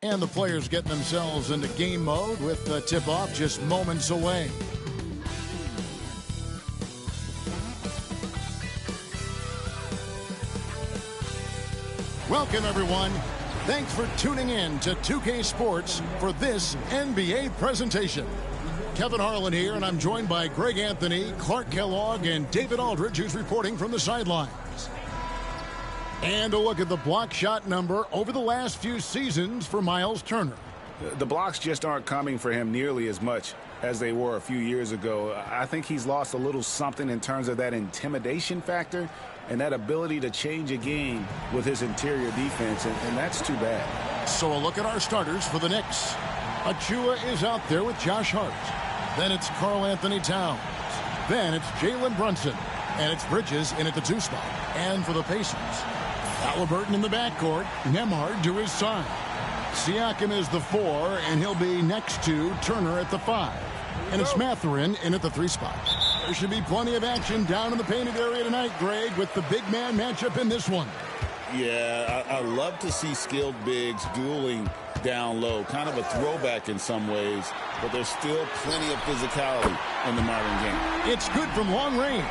And the players getting themselves into game mode with the tip-off just moments away. Welcome, everyone. Thanks for tuning in to 2K Sports for this NBA presentation. Kevin Harlan here, and I'm joined by Greg Anthony, Clark Kellogg, and David Aldridge, who's reporting from the sidelines. And a look at the block shot number over the last few seasons for Miles Turner. The blocks just aren't coming for him nearly as much as they were a few years ago. I think he's lost a little something in terms of that intimidation factor and that ability to change a game with his interior defense, and that's too bad. So a look at our starters for the Knicks. Achua is out there with Josh Hart. Then it's Karl Anthony Towns. Then it's Jalen Brunson. And it's Bridges in at the 2 spot. And for the Pacers, Halliburton in the backcourt, Nembhard to his side. Siakam is the 4, and he'll be next to Turner at the 5. And it's Mathurin in at the 3 spot. There should be plenty of action down in the painted area tonight, Greg, with the big man matchup in this one. Yeah, I love to see skilled bigs dueling down low. Kind of a throwback in some ways, but there's still plenty of physicality in the modern game. It's good from long range.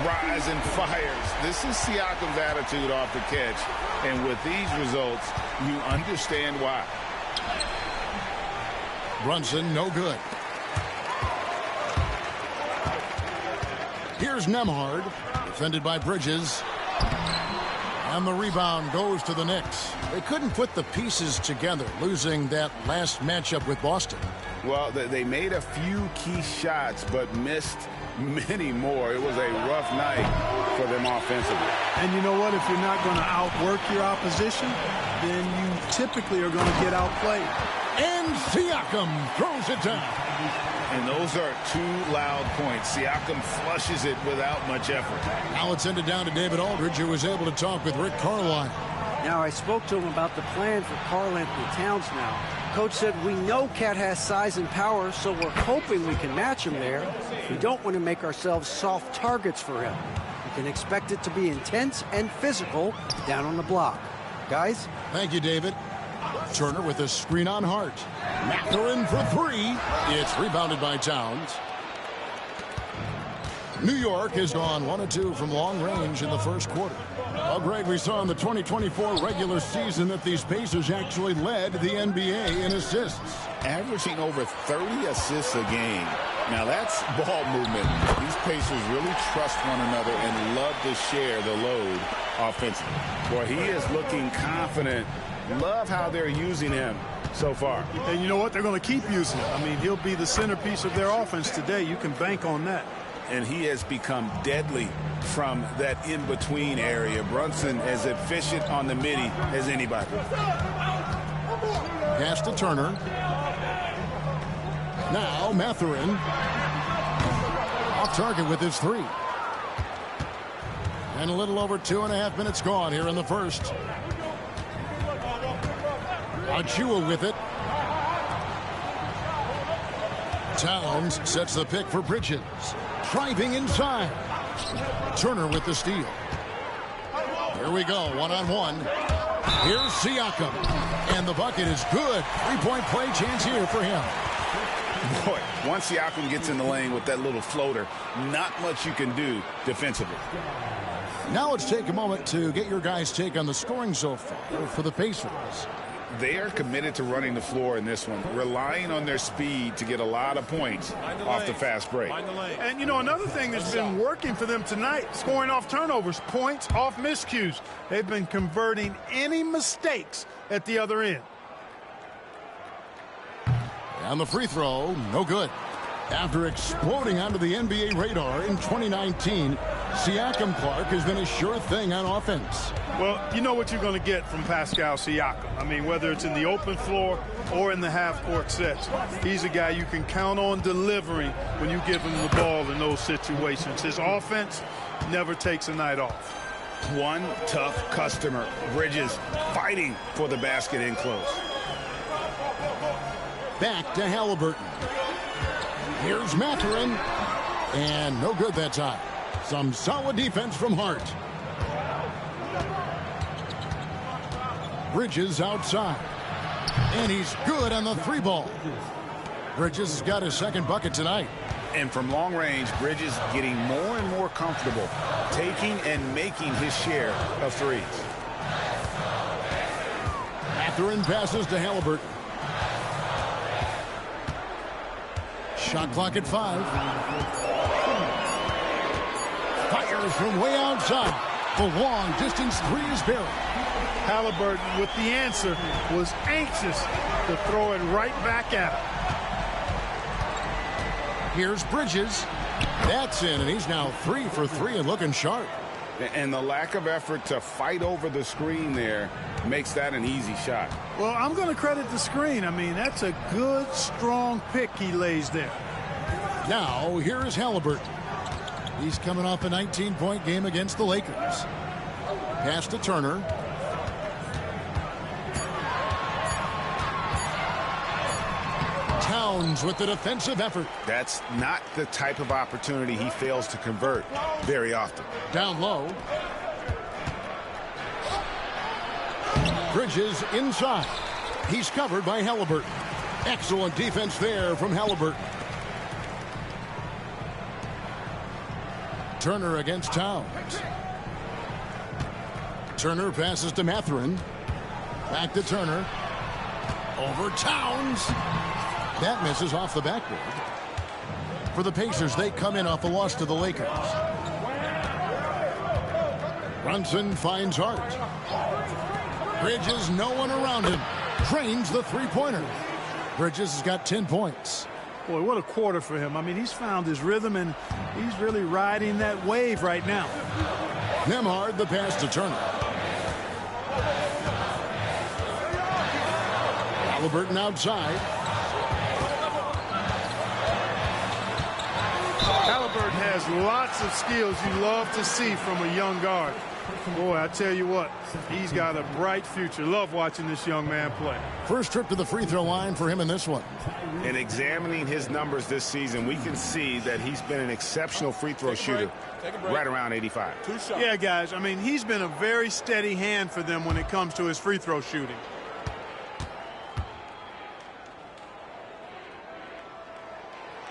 Rising fires. This is Siakam's attitude off the catch, and with these results, you understand why. Brunson, no good. Here's Nembhard, defended by Bridges. And the rebound goes to the Knicks. They couldn't put the pieces together, losing that last matchup with Boston. Well, they made a few key shots, but missed many more. It was a rough night for them offensively. And you know what? If you're not going to outwork your opposition, then you typically are going to get outplayed. And Siakam throws it down. And those are 2 loud points. Siakam flushes it without much effort. Now it's ended down to David Aldridge, who was able to talk with Rick Carlisle. Now, I spoke to him about the plan for Karl Anthony Towns now. Coach said, we know Cat has size and power, so we're hoping we can match him there. We don't want to make ourselves soft targets for him. We can expect it to be intense and physical down on the block. Guys? Thank you, David. Turner with a screen on Hart. Mathurin for 3. It's rebounded by Towns. New York has gone 1 of 2 from long range in the first quarter. Well, Greg, we saw in the 2024 regular season that these Pacers actually led the NBA in assists. Averaging over 30 assists a game. Now that's ball movement. These Pacers really trust one another and love to share the load offensively. Boy, he is looking confident. Love how they're using him so far. And you know what? They're going to keep using him. I mean, he'll be the centerpiece of their offense today. You can bank on that. And he has become deadly from that in-between area. Brunson as efficient on the midi as anybody. Pass to Turner. Now Mathurin. Off target with his 3. And a little over 2.5 minutes gone here in the first. Achua with it. Towns sets the pick for Bridges. Driving inside. Turner with the steal. Here we go, 1-on-1. Here's Siakam. And the bucket is good. 3-point play chance here for him. Boy, once Siakam gets in the lane with that little floater, not much you can do defensively. Now let's take a moment to get your guys' take on the scoring so far for the Pacers. They are committed to running the floor in this one, relying on their speed to get a lot of points off the fast break. And, you know, another thing that's been working for them tonight, scoring off turnovers, points off miscues. They've been converting any mistakes at the other end. And the free throw, no good. After exploding onto the NBA radar in 2019, Siakam, Clark, has been a sure thing on offense. Well, you know what you're going to get from Pascal Siakam. I mean, whether it's in the open floor or in the half-court sets, he's a guy you can count on delivering when you give him the ball in those situations. His offense never takes a night off. One tough customer, Bridges, fighting for the basket in close. Back to Halliburton. Here's Mathurin. And no good that time. Some solid defense from Hart. Bridges outside. And he's good on the 3-ball. Bridges has got his second bucket tonight. And from long range, Bridges getting more and more comfortable taking and making his share of threes. Mathurin passes to Halliburton. Shot clock at 5. Fires from way outside. The long distance 3 is buried. Halliburton with the answer was anxious to throw it right back at him. Here's Bridges. That's in, and he's now 3 for 3 and looking sharp. And the lack of effort to fight over the screen there makes that an easy shot. Well, I'm going to credit the screen. I mean, that's a good, strong pick he lays there. Now, here is Halliburton. He's coming off a 19-point game against the Lakers. Pass to Turner. Towns with the defensive effort. That's not the type of opportunity he fails to convert very often. Down low. Bridges inside. He's covered by Halliburton. Excellent defense there from Halliburton. Turner against Towns. Turner passes to Mathurin. Back to Turner. Over Towns. That misses off the backboard. For the Pacers, they come in off a loss to the Lakers. Brunson finds Hart. Bridges, no one around him. Drains the 3-pointer. Bridges has got 10 points. Boy, what a quarter for him. I mean, he's found his rhythm, and he's really riding that wave right now. Nembhard, the pass to Turner. Halliburton outside. Halliburton has lots of skills you love to see from a young guard. Boy, I tell you what, he's got a bright future. Love watching this young man play. First trip to the free throw line for him in this one. And examining his numbers this season, we can see that he's been an exceptional free throw shooter, right around 85. Yeah, guys, I mean, he's been a very steady hand for them when it comes to his free throw shooting.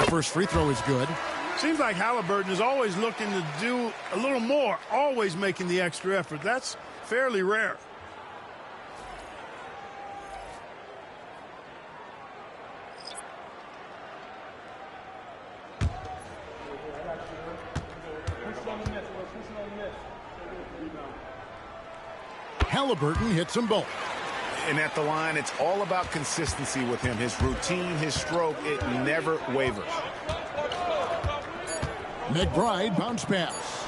First free throw is good. Seems like Halliburton is always looking to do a little more, always making the extra effort. That's fairly rare. Halliburton hits them both. And at the line, it's all about consistency with him. His routine, his stroke, it never wavers. McBride bounce pass.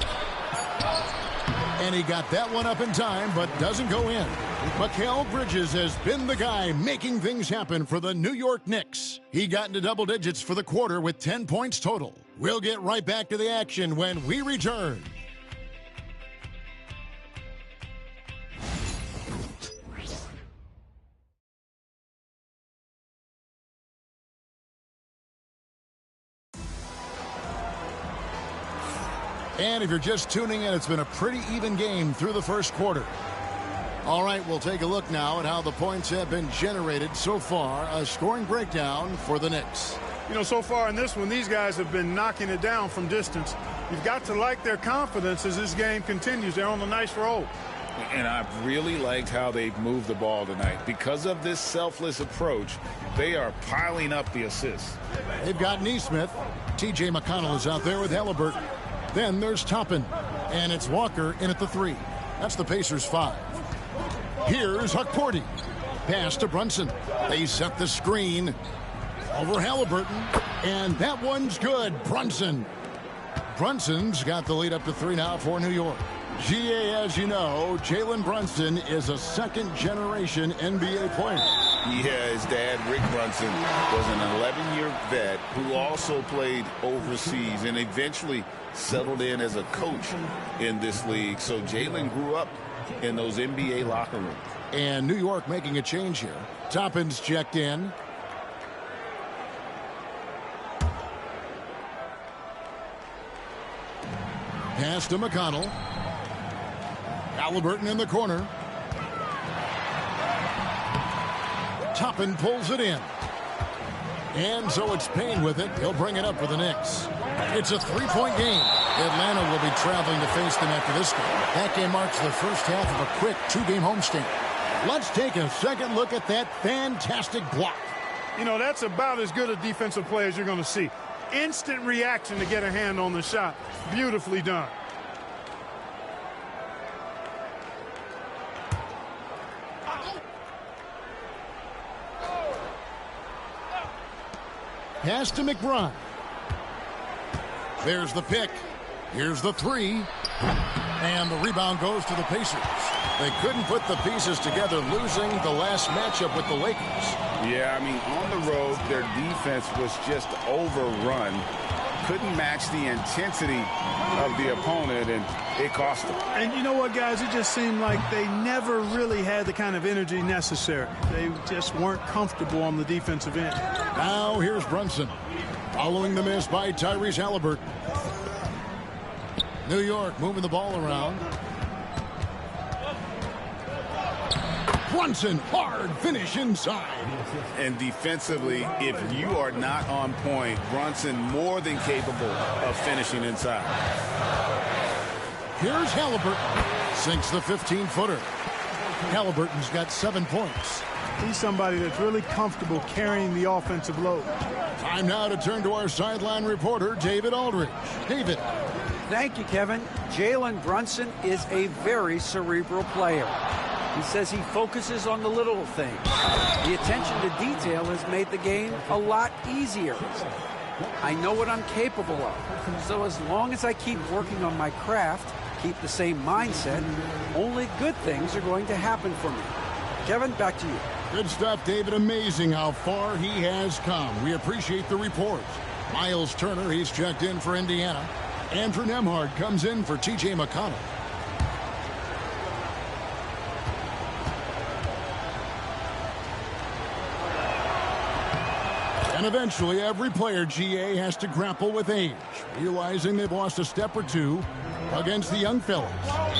And he got that one up in time, but doesn't go in. Mikal Bridges has been the guy making things happen for the New York Knicks. He got into double digits for the quarter with 10 points total. We'll get right back to the action when we return. And if you're just tuning in, it's been a pretty even game through the first quarter. All right, we'll take a look now at how the points have been generated so far. A scoring breakdown for the Knicks. You know, so far in this one, these guys have been knocking it down from distance. You've got to like their confidence as this game continues. They're on a nice roll. And I've really liked how they've moved the ball tonight. Because of this selfless approach, they are piling up the assists. They've got Neesmith. T.J. McConnell is out there with Halliburton. Then there's Toppin, and it's Walker in at the 3. That's the Pacers' 5. Here's Hukporti. Pass to Brunson. They set the screen over Halliburton, and that one's good. Brunson's got the lead up to 3 now for New York. GA, as you know, Jalen Brunson is a second-generation NBA player. Yeah, his dad, Rick Brunson, was an 11-year vet who also played overseas and eventually settled in as a coach in this league. So Jalen grew up in those NBA locker rooms. And New York making a change here. Toppin's checked in. Pass to McConnell. Halliburton in the corner. Toppin pulls it in. And so it's Payne with it. He'll bring it up for the Knicks. It's a three-point game. Atlanta will be traveling to face them after this game. That game marks the first half of a quick two-game homestand. Let's take a second look at that fantastic block. You know, that's about as good a defensive play as you're going to see. Instant reaction to get a hand on the shot. Beautifully done. Pass to McBride. There's the pick. Here's the three. And the rebound goes to the Pacers. They couldn't put the pieces together, losing the last matchup with the Lakers. Yeah, I mean, on the road, their defense was just overrun. Couldn't match the intensity of the opponent, and it cost them. And you know what, guys? It just seemed like they never really had the kind of energy necessary. They just weren't comfortable on the defensive end. Now here's Brunson. Following the miss by Tyrese Halliburton. New York moving the ball around. Brunson, hard finish inside. And defensively, if you are not on point, Brunson more than capable of finishing inside. Here's Halliburton. Sinks the 15-footer. Halliburton's got 7 points. He's somebody that's really comfortable carrying the offensive load. Time now to turn to our sideline reporter, David Aldridge. David. Thank you, Kevin. Jalen Brunson is a very cerebral player. He says he focuses on the little things. The attention to detail has made the game a lot easier. I know what I'm capable of. So as long as I keep working on my craft, keep the same mindset, only good things are going to happen for me. Kevin, back to you. Good stuff, David. Amazing how far he has come. We appreciate the report. Miles Turner, he's checked in for Indiana. Andrew Nembhard comes in for T.J. McConnell. And eventually, every player, GA, has to grapple with age, realizing they've lost a step or two against the young fellas.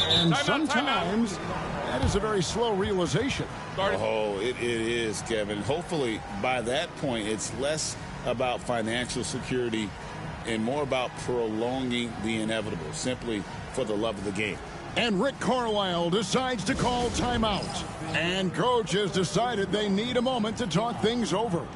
And sometimes that is a very slow realization. Oh, it is, Kevin. Hopefully, by that point, it's less about financial security and more about prolonging the inevitable, simply for the love of the game. And Rick Carlisle decides to call timeout. And coach has decided they need a moment to talk things over.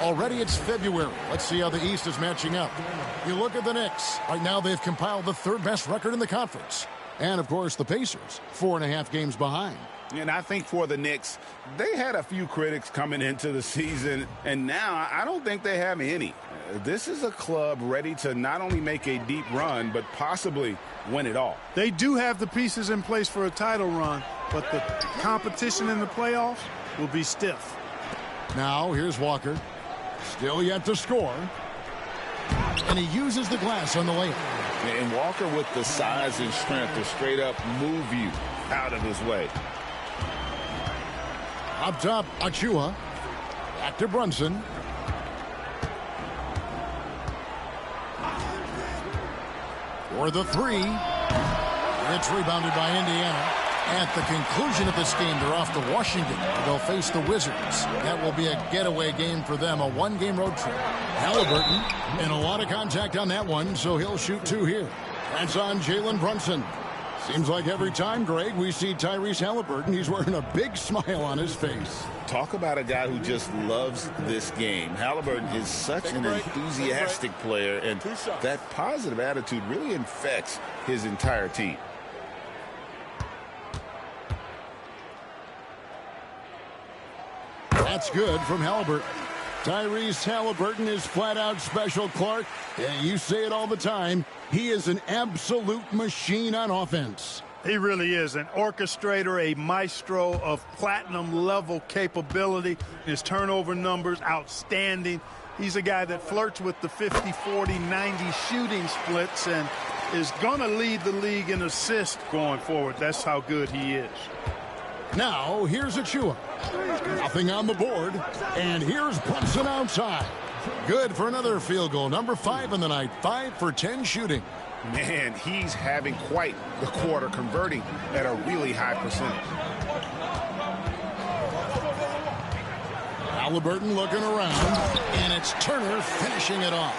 Already it's February. Let's see how the East is matching up. You look at the Knicks. Right now they've compiled the third best record in the conference. And, of course, the Pacers, 4.5 games behind. And I think for the Knicks, they had a few critics coming into the season, and now I don't think they have any. This is a club ready to not only make a deep run, but possibly win it all. They do have the pieces in place for a title run, but the competition in the playoffs will be stiff. Now, here's Walker. Still yet to score. And he uses the glass on the layup. And Walker with the size and strength to straight up move you out of his way. Up top, Achua. Back to Brunson. For the three. It's rebounded by Indiana. At the conclusion of this game, they're off to Washington. They'll face the Wizards. That will be a getaway game for them, a one-game road trip. Halliburton, and a lot of contact on that one, so he'll shoot 2 here. That's on Jalen Brunson. Seems like every time, Greg, we see Tyrese Halliburton, he's wearing a big smile on his face. Talk about a guy who just loves this game. Halliburton is such an enthusiastic player, and that positive attitude really infects his entire team. That's good from Halliburton. Tyrese Halliburton is flat-out special, Clark. And you say it all the time. He is an absolute machine on offense. He really is an orchestrator, a maestro of platinum-level capability. His turnover numbers, outstanding. He's a guy that flirts with the 50, 40, 90 shooting splits and is going to lead the league in assists going forward. That's how good he is. Now, here's Achua. Nothing on the board. And here's Brunson outside. Good for another field goal. Number 5 in the night. 5 for 10 shooting. Man, he's having quite the quarter, converting at a really high percentage. Halliburton looking around, and it's Turner finishing it off.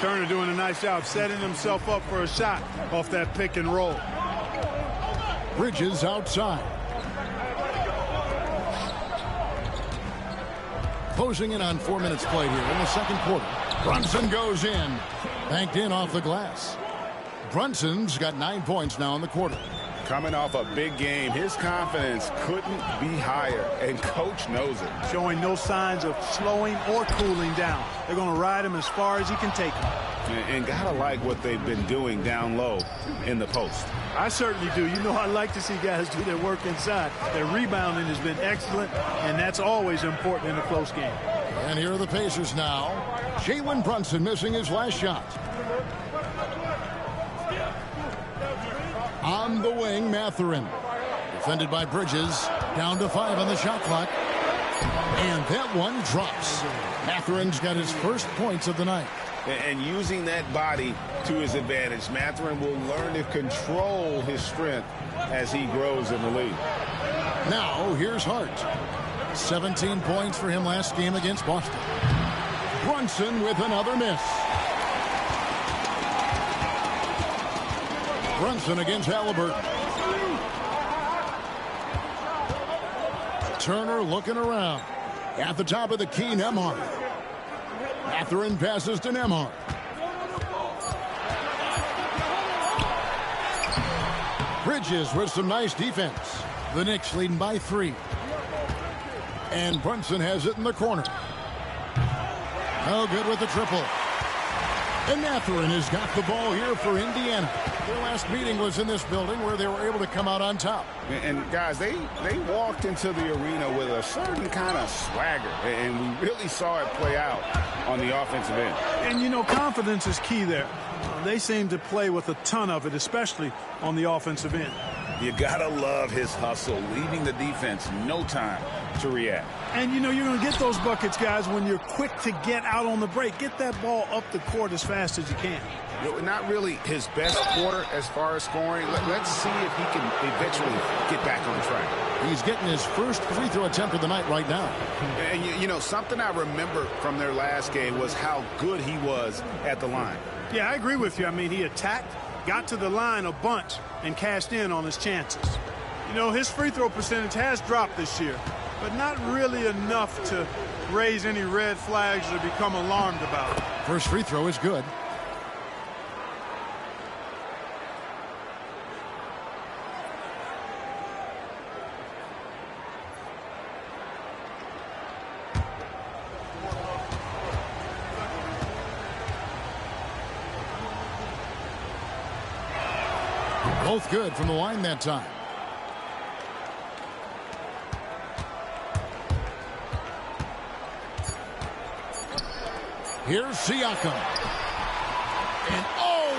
Turner doing a nice job setting himself up for a shot off that pick and roll. Bridges outside. Closing in on 4 minutes played here in the second quarter. Brunson goes in. Banked in off the glass. Brunson's got 9 points now in the quarter. Coming off a big game, his confidence couldn't be higher, and coach knows it. Showing no signs of slowing or cooling down. They're going to ride him as far as he can take him. And gotta like what they've been doing down low in the post. I certainly do. You know, I like to see guys do their work inside. Their rebounding has been excellent, and that's always important in a close game. And here are the Pacers now. Jalen Brunson missing his last shot. On the wing, Mathurin. Defended by Bridges. Down to 5 on the shot clock. And that one drops. Mathurin's got his first points of the night. And using that body to his advantage, Mathurin will learn to control his strength as he grows in the league. Now, here's Hart. 17 points for him last game against Boston. Brunson with another miss. Brunson against Halliburton. Turner looking around. At the top of the key, Nembhard. Mathurin passes to Nembhard. Bridges with some nice defense. The Knicks leading by 3. And Brunson has it in the corner. No good with the triple. And Mathurin has got the ball here for Indiana. Their last meeting was in this building where they were able to come out on top. And guys, they walked into the arena with a certain kind of swagger, and we really saw it play out on the offensive end. And, you know, confidence is key there. They seem to play with a ton of it, especially on the offensive end. You gotta love his hustle, leaving the defense no time to react. And, you know, you're going to get those buckets, guys, when you're quick to get out on the break. Get that ball up the court as fast as you can. Not really his best quarter as far as scoring. Let's see if he can eventually get back on track. He's getting his first free throw attempt of the night right now. And, you know, something I remember from their last game was how good he was at the line. Yeah, I agree with you. I mean, he attacked, got to the line a bunch, and cashed in on his chances. You know, his free throw percentage has dropped this year, but not really enough to raise any red flags or become alarmed about it. First free throw is good. Both good from the line that time. Here's Siakam. And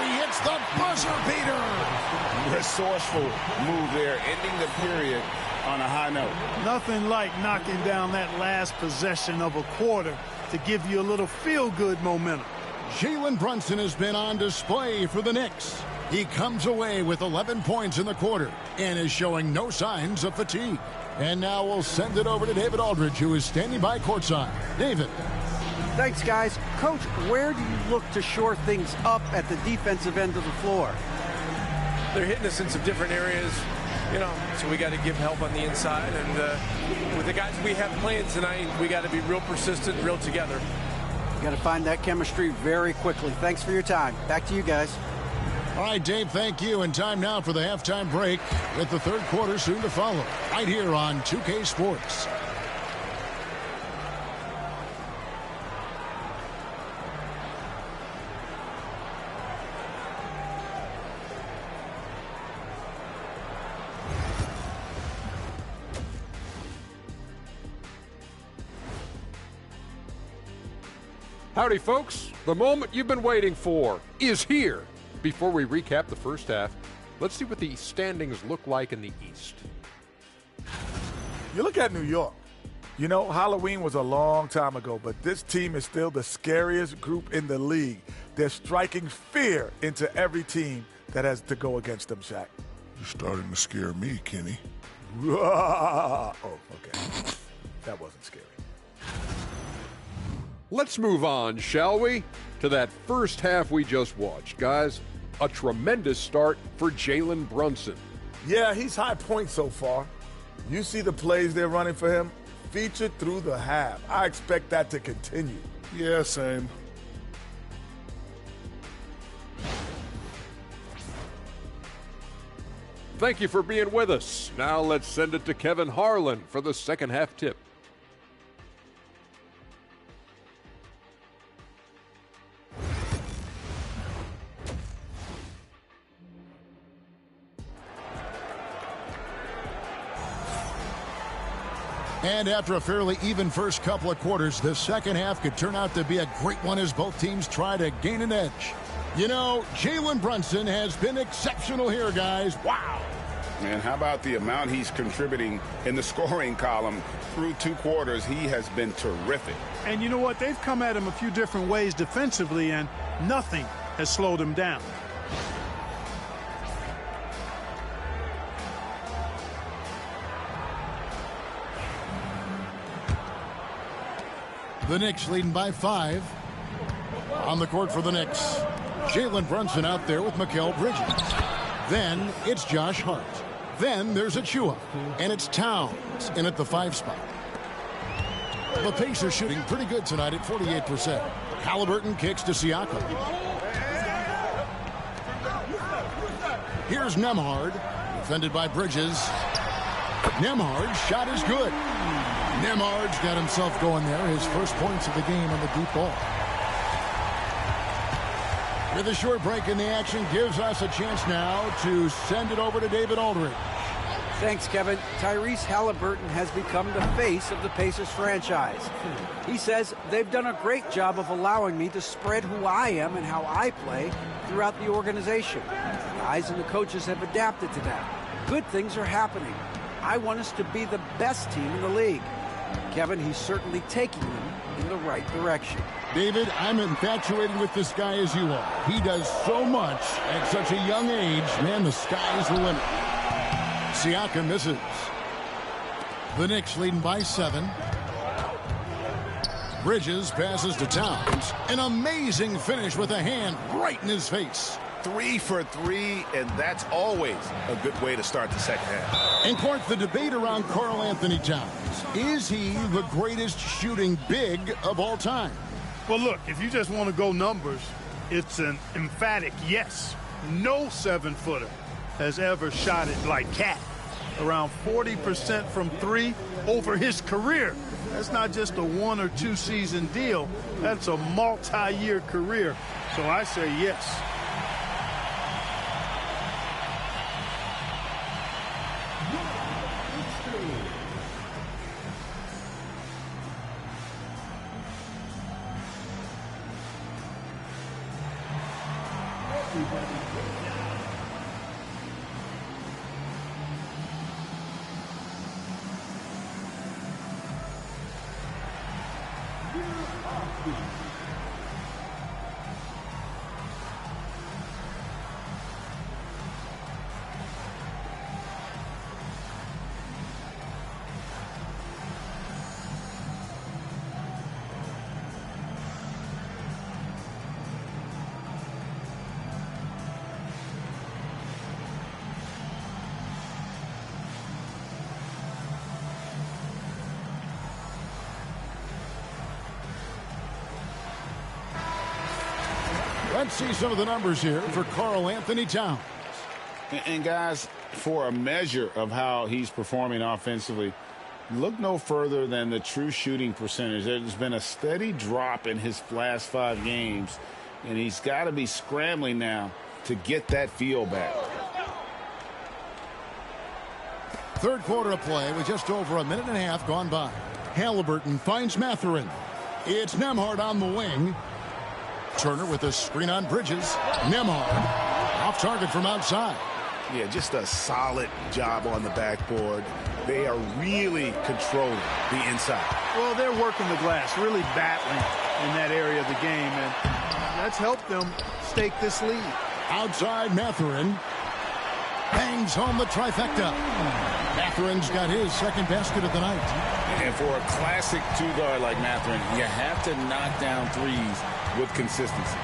he hits the buzzer beater. Resourceful move there, ending the period on a high note. Nothing like knocking down that last possession of a quarter to give you a little feel-good momentum. Jalen Brunson has been on display for the Knicks. He comes away with 11 points in the quarter and is showing no signs of fatigue. And now we'll send it over to David Aldridge, who is standing by courtside. David. Thanks, guys. Coach, where do you look to shore things up at the defensive end of the floor? They're hitting us in some different areas, you know, so we got to give help on the inside. And with the guys we have playing tonight, we got to be real persistent, real together. You got to find that chemistry very quickly. Thanks for your time. Back to you guys. All right, Dave, thank you. And time now for the halftime break with the third quarter soon to follow right here on 2K Sports. Howdy, folks. The moment you've been waiting for is here. Before we recap the first half, let's see what the standings look like in the East. You look at New York. You know, Halloween was a long time ago, but this team is still the scariest group in the league. They're striking fear into every team that has to go against them, Shaq. You're starting to scare me, Kenny. Oh, okay. That wasn't scary. Let's move on, shall we? To that first half we just watched, guys. A tremendous start for Jalen Brunson. Yeah, he's high point so far. You see the plays they're running for him? Featured through the half. I expect that to continue. Yeah, same. Thank you for being with us. Now let's send it to Kevin Harlan for the second half tip. And after a fairly even first couple of quarters, the second half could turn out to be a great one as both teams try to gain an edge. You know, Jalen Brunson has been exceptional here, guys. Wow. And how about the amount he's contributing in the scoring column through 2 quarters? He has been terrific. And you know what? They've come at him a few different ways defensively, and nothing has slowed him down. The Knicks leading by 5. On the court for the Knicks, Jalen Brunson out there with Mikal Bridges. Then it's Josh Hart. Then there's Achua. And it's Towns in at the 5 spot. The Pacers shooting pretty good tonight at 48%. Halliburton kicks to Siakam. Here's Nembhard, defended by Bridges. Nembhard's shot is good. Nembhard's got himself going there. His first points of the game on the deep ball. With a short break in the action, gives us a chance now to send it over to David Aldridge. Thanks, Kevin. Tyrese Halliburton has become the face of the Pacers franchise. He says they've done a great job of allowing me to spread who I am and how I play throughout the organization. The guys and the coaches have adapted to that. Good things are happening. I want us to be the best team in the league. Kevin, he's certainly taking them in the right direction. David, I'm infatuated with this guy as you are. He does so much at such a young age. Man, the sky's the limit. Siakam misses. The Knicks leading by 7. Bridges passes to Towns. An amazing finish with a hand right in his face. 3 for 3, and that's always a good way to start the second half. In court, the debate around Karl Anthony Towns. Is he the greatest shooting big of all time? Well, look, if you just want to go numbers, it's an emphatic yes. No 7-footer has ever shot it like Cat. Around 40% from 3 over his career. That's not just a 1 or 2 season deal. That's a multi-year career. So I say yes. Let's see some of the numbers here for Karl Anthony Towns. And guys, for a measure of how he's performing offensively, look no further than the true shooting percentage. There's been a steady drop in his last 5 games, and he's got to be scrambling now to get that feel back. Third quarter of play with just over a minute and a half gone by. Halliburton finds Mathurin. It's Nembhard on the wing. Turner with a screen on Bridges. Nembhard off target from outside. Yeah, just a solid job on the backboard. They are really controlling the inside. Well, they're working the glass, really battling in that area of the game, and that's helped them stake this lead. Outside, Mathurin bangs home the trifecta. Mathurin's got his second basket of the night. And for a classic two-guard like Mathurin, you have to knock down threes with consistency.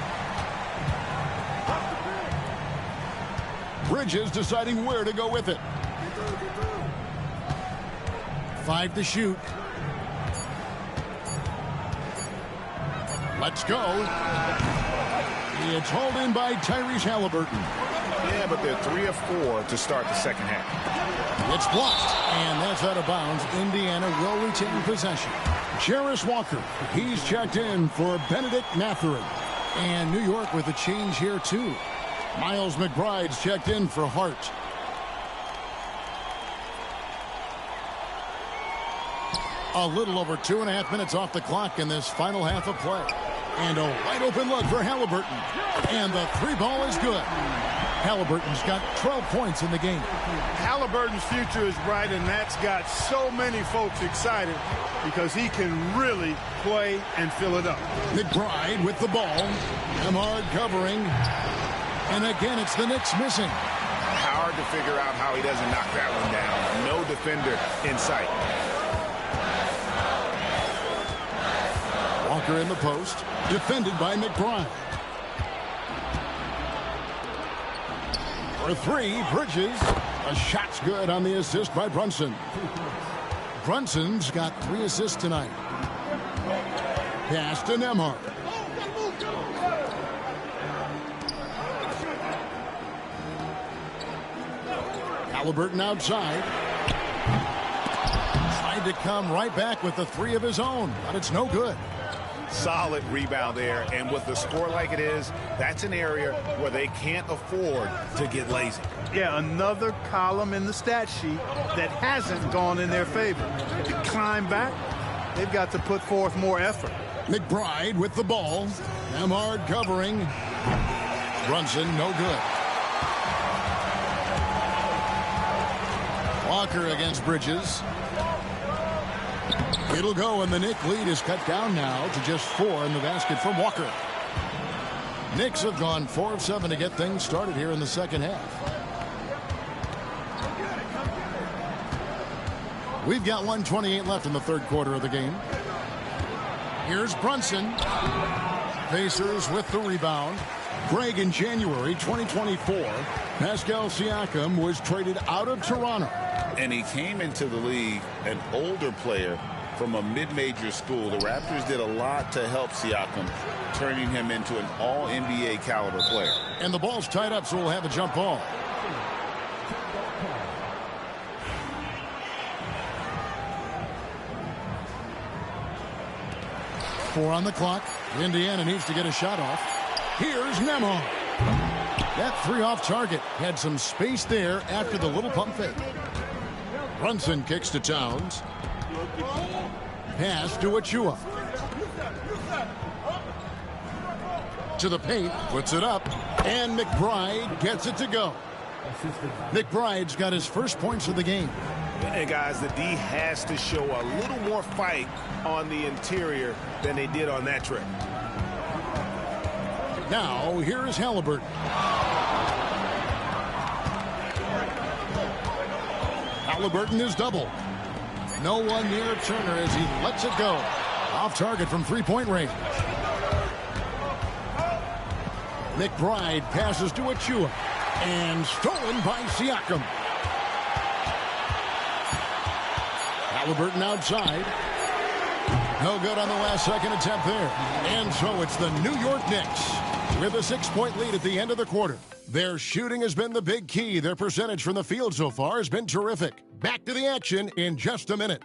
Bridges deciding where to go with it. 5 to shoot. Let's go. It's hauled in by Tyrese Halliburton. Yeah, but they're 3 of 4 to start the second half. It's blocked, and that's out of bounds. Indiana will retain possession. Jarris Walker, he's checked in for Benedict Mathurin. And New York with a change here, too. Miles McBride's checked in for Hart. A little over 2.5 minutes off the clock in this final half of play. And a wide open look for Halliburton. And the 3 ball is good. Halliburton's got 12 points in the game. Halliburton's future is bright, and that's got so many folks excited because he can really play and fill it up. McBride with the ball. Emard covering. And again, it's the Knicks missing. Hard to figure out how he doesn't knock that one down. No defender in sight. Walker in the post, defended by McBride. For 3, Bridges. A shot's good on the assist by Brunson. Brunson's got 3 assists tonight. Pass to Nembhard. Halliburton outside. Tried to come right back with the 3 of his own, but it's no good. Solid rebound there, and with the score like it is, that's an area where they can't afford to get lazy. Yeah, another column in the stat sheet that hasn't gone in their favor. To climb back, they've got to put forth more effort. McBride with the ball. Emard covering. Brunson, no good. Walker against Bridges. It'll go, and the Knicks lead is cut down now to just 4 in the basket from Walker. Knicks have gone 4 of 7 to get things started here in the second half. We've got 1:28 left in the third quarter of the game. Here's Brunson. Pacers with the rebound. Greg, in January 2024, Pascal Siakam was traded out of Toronto. And he came into the league an older player from a mid-major school. The Raptors did a lot to help Siakam, turning him into an all-NBA caliber player. And the ball's tied up, so we'll have a jump ball. Four on the clock. Indiana needs to get a shot off. Here's Nembhard. That 3 off target. Had some space there after the little pump fake. Brunson kicks to Towns. Pass to Achua. To the paint, puts it up, and McBride gets it to go. McBride's got his first points of the game. And guys, the D has to show a little more fight on the interior than they did on that trip. Now, here is Halliburton. Halliburton is double. No one near Turner as he lets it go. Off target from three-point range. McBride passes to Achua. And stolen by Siakam. Halliburton outside. No good on the last second attempt there. And so it's the New York Knicks with a 6-point lead at the end of the quarter. Their shooting has been the big key. Their percentage from the field so far has been terrific. Back to the action in just a minute.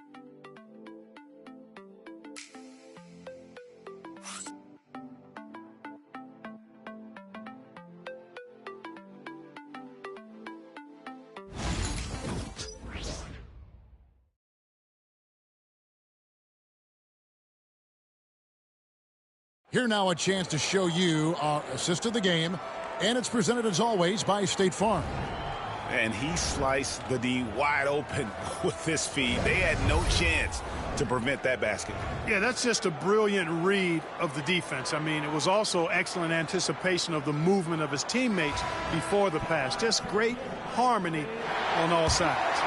Here now a chance to show you our assist of the game, and it's presented as always by State Farm. And he sliced the D wide open with this feed. They had no chance to prevent that basket. Yeah, that's just a brilliant read of the defense. I mean, it was also excellent anticipation of the movement of his teammates before the pass. Just great harmony on all sides.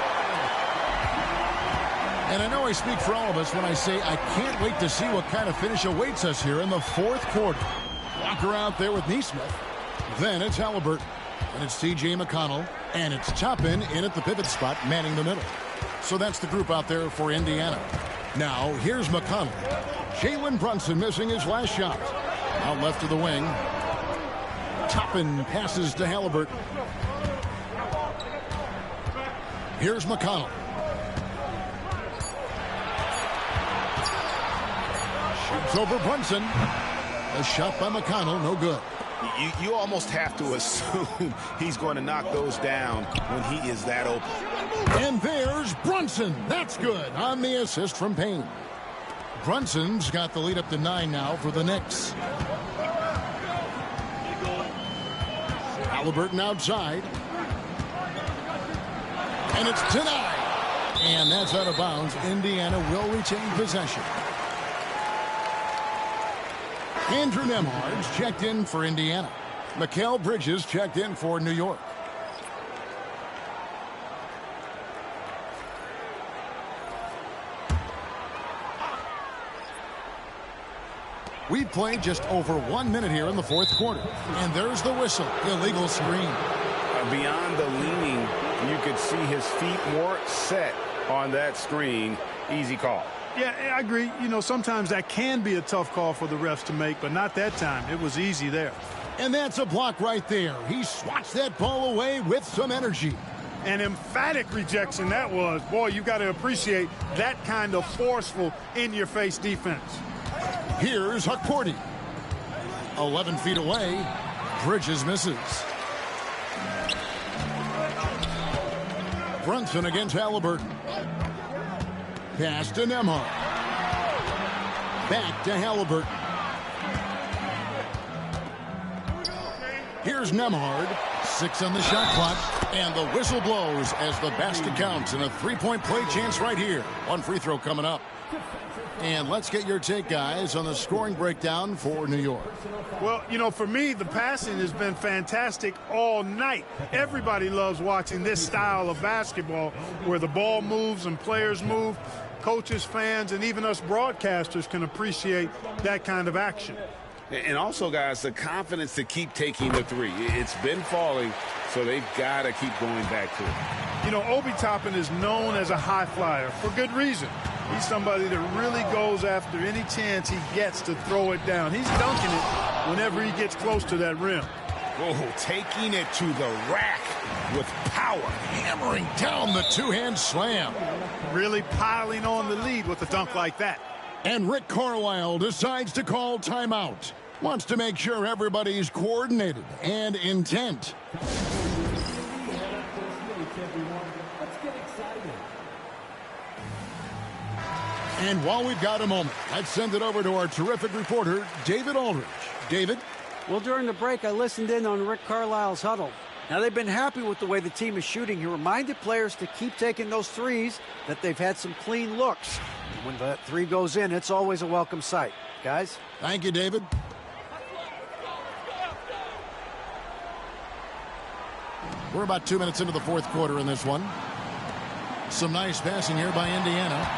And I know I speak for all of us when I say I can't wait to see what kind of finish awaits us here in the fourth quarter. Walker out there with Neesmith. Then it's Halliburton. And it's T.J. McConnell. And it's Toppin in at the pivot spot, manning the middle. So that's the group out there for Indiana. Now, here's McConnell. Jalen Brunson missing his last shot. Out left of the wing. Toppin passes to Halliburton. Here's McConnell. Shoots over Brunson. A shot by McConnell, no good. You almost have to assume he's going to knock those down when he is that open. And there's Brunson. That's good on the assist from Payne. Brunson's got the lead up to 9 now for the Knicks. Halliburton outside. And it's denied. And that's out of bounds. Indiana will retain possession. Andrew Nembhard's checked in for Indiana. Mikal Bridges checked in for New York. We've played just over 1 minute here in the fourth quarter. And there's the whistle. Illegal screen. Beyond the leaning, you could see his feet more set on that screen. Easy call. Yeah, I agree. You know, sometimes that can be a tough call for the refs to make, but not that time. It was easy there. And that's a block right there. He swats that ball away with some energy. An emphatic rejection that was. Boy, you got to appreciate that kind of forceful, in-your-face defense. Here's Hakporti. 11 feet away. Bridges misses. Brunson against Halliburton. Pass to Nembhard. Back to Halliburton. Here's Nembhard. 6 on the shot clock. And the whistle blows as the basket counts. And a three-point play chance right here. One free throw coming up. And let's get your take, guys, on the scoring breakdown for New York. Well, you know, for me, the passing has been fantastic all night. Everybody loves watching this style of basketball where the ball moves and players move. Coaches, fans, and even us broadcasters can appreciate that kind of action. And also, guys, the confidence to keep taking the three. It's been falling, so they've got to keep going back to it. You know, Obi Toppin is known as a high flyer for good reason. He's somebody that really goes after any chance he gets to throw it down. He's dunking it whenever he gets close to that rim. Oh, taking it to the rack with power. Hammering down the two-hand slam. Really piling on the lead with a dunk like that. And Rick Carlisle decides to call timeout. Wants to make sure everybody's coordinated and intent. And while we've got a moment, let's send it over to our terrific reporter, David Aldridge. David? Well, during the break, I listened in on Rick Carlisle's huddle. Now, they've been happy with the way the team is shooting. He reminded players to keep taking those threes, that they've had some clean looks. When that three goes in, it's always a welcome sight. Guys? Thank you, David. We're about 2 minutes into the fourth quarter in this one. Some nice passing here by Indiana.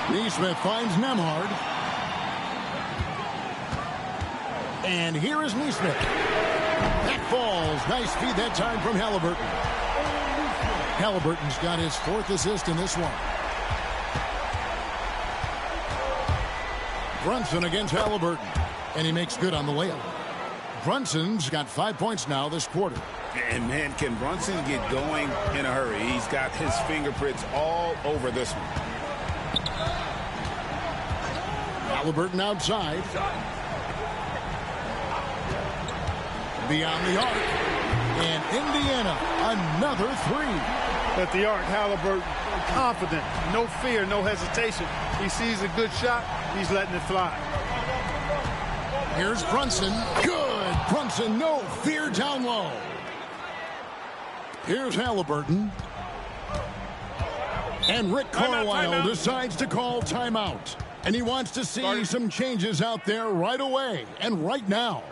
Neesmith finds Nembhard. And here is Neesmith. That falls. Nice feed that time from Halliburton. Halliburton's got his 4th assist in this one. Brunson against Halliburton. And he makes good on the layup. Brunson's got 5 points now this quarter. And, man, can Brunson get going in a hurry? He's got his fingerprints all over this one. Halliburton outside. Beyond the arc. And Indiana, another three. At the arc, Halliburton, confident, no fear, no hesitation. He sees a good shot, he's letting it fly. Here's Brunson. Good. Brunson, no fear down low. Here's Halliburton. And Rick Carlisle decides to call timeout. And he wants to see some changes out there right away and right now.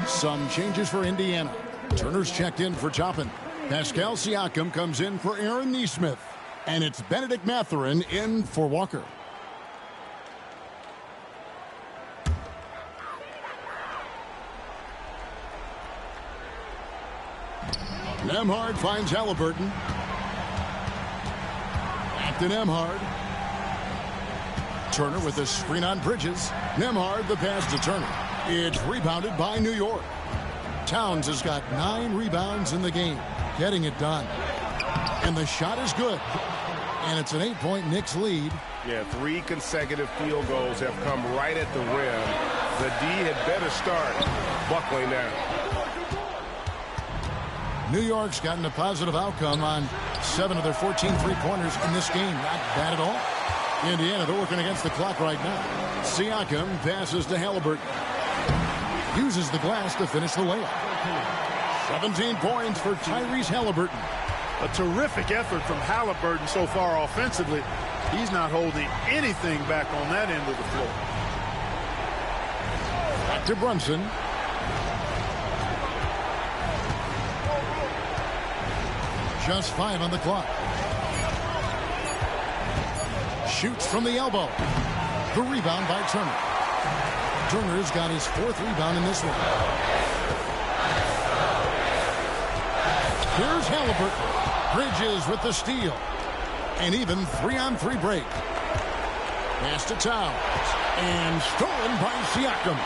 Some changes for Indiana. Turner's checked in for Toppin. Pascal Siakam comes in for Aaron Nesmith. And it's Benedict Mathurin in for Walker. Nembhard finds Halliburton. Back to Nembhard. Turner with a screen on Bridges. Nembhard the pass to Turner. It's rebounded by New York. Towns has got 9 rebounds in the game, getting it done. And the shot is good. And it's an 8-point Knicks lead. Yeah, 3 consecutive field goals have come right at the rim. The D had better start buckling down. New York's gotten a positive outcome on 7 of their 14 three-pointers in this game. Not bad at all. Indiana, they're working against the clock right now. Siakam passes to Halliburton. Uses the glass to finish the layup. 17 points for Tyrese Halliburton. A terrific effort from Halliburton so far offensively. He's not holding anything back on that end of the floor. Back to Brunson. Just 5 on the clock. Shoots from the elbow. The rebound by Turner. Turner's got his 4th rebound in this one. Here's Halliburton. Bridges with the steal. And even 3-on-3 break. Pass to Towns. And stolen by Siakam.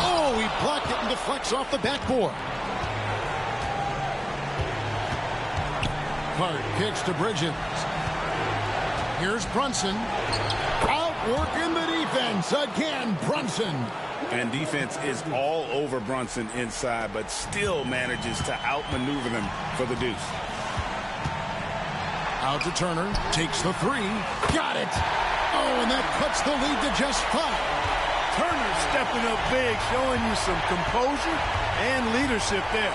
Oh, he blocked it and deflects off the backboard. Hart kicks to Bridges. Here's Brunson. Outworking the defense. Again, Brunson. And defense is all over Brunson inside, but still manages to outmaneuver them for the deuce. Out to Turner. Takes the 3. Got it. Oh, and that cuts the lead to just 5. Turner stepping up big, showing you some composure and leadership there.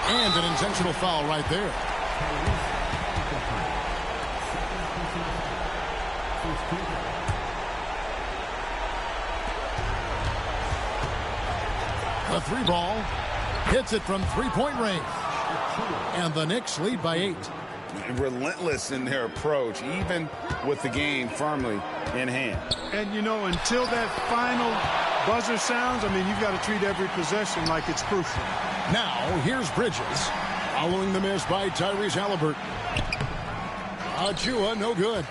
And an intentional foul right there. The 3 ball hits it from 3-point range. And the Knicks lead by 8. Relentless in their approach, even with the game firmly in hand. And, you know, until that final buzzer sounds, I mean, you've got to treat every possession like it's crucial. Now, here's Bridges. Following the miss by Tyrese Halliburton. Achua, no good.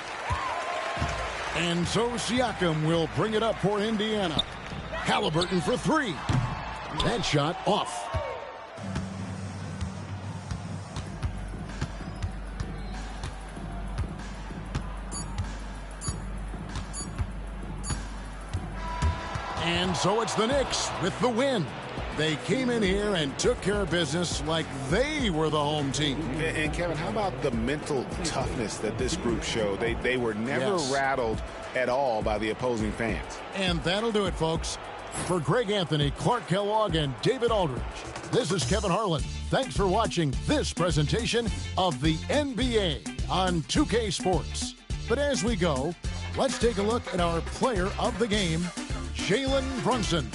And so Siakam will bring it up for Indiana. Halliburton for 3. That shot off. And so it's the Knicks with the win. They came in here and took care of business like they were the home team. And Kevin, how about the mental toughness that this group showed? They were never rattled at all by the opposing fans. And that'll do it, folks. For Greg Anthony, Clark Kellogg, and David Aldridge, this is Kevin Harlan. Thanks for watching this presentation of the NBA on 2K Sports. But as we go, let's take a look at our player of the game, Jalen Brunson.